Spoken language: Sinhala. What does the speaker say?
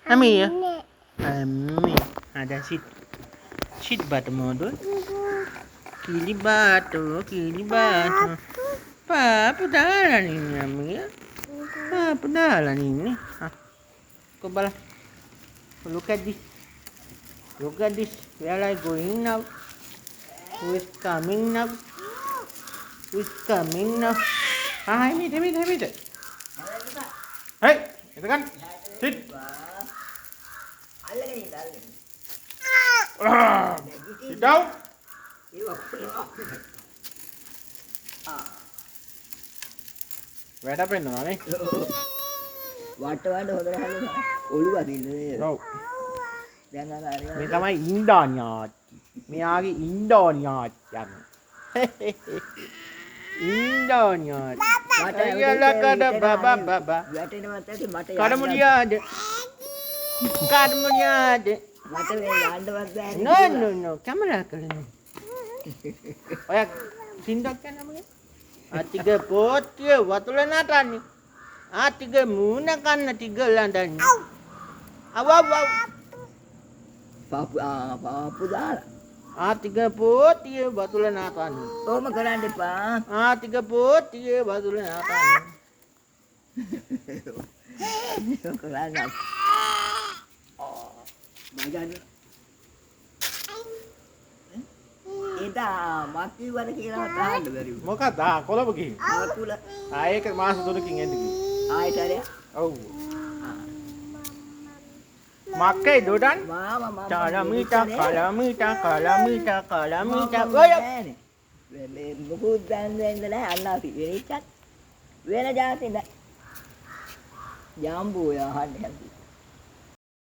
Ami ya? Ami. Ada sit batu modu. Kili batu. Apa dalan ini Ami ya? Apa dalan ini? Kau bala. Look at this. Look at this. Where are I going now? Who is coming now? Who is coming now? Ini. Hey, itu kan. Sit. Sit down. වැඩ පෙන්නනනේ. වට හොඳට හැලුණා. ඔළුව අදින්නේ. ඔව්. දැන් අර මේ තමයි ඉන්ඩෝනියාච්චි. මෙයාගේ ඉන්ඩෝනියාච්චි. ඉන්ඩෝනියාච්චි. අයියලකඩ බබා. වැටෙනවත් ඇති මට කඩමුලියාද? කඩමුලියාද? මට මේ යන්නවත් බෑ. No. කැමරා කරන්නේ. ඔය සින්දක් යනමගේ. ආතික පොත්තිය වතුල නටන්නේ. ආතික මූණ කන්න ටික ලඳන්නේ. අවව්. පාපු දාලා. ආතික පොත්තිය වතුල නටන්නේ. කොහොම කරන්න එපා. ආතික පොත්තිය වතුල නටන්නේ. කරන්න. මගන්නේ. එදා මක්කිවර කියලා තාන්න බැරි වුණා. මොකද කොළඹ ගිහින්? ආතුල ඒක මාස 3කින් එන්න ගිහින්. ආයතරය. ඔව්. මක්කේ දොඩන් මාම කලමිට ඔය මේ මොකුත් දැන් නෑ අල්ලාපි වෙනිච්චත් වෙන જાති නෑ. ජාම්බෝ යහන්න හැදුවා.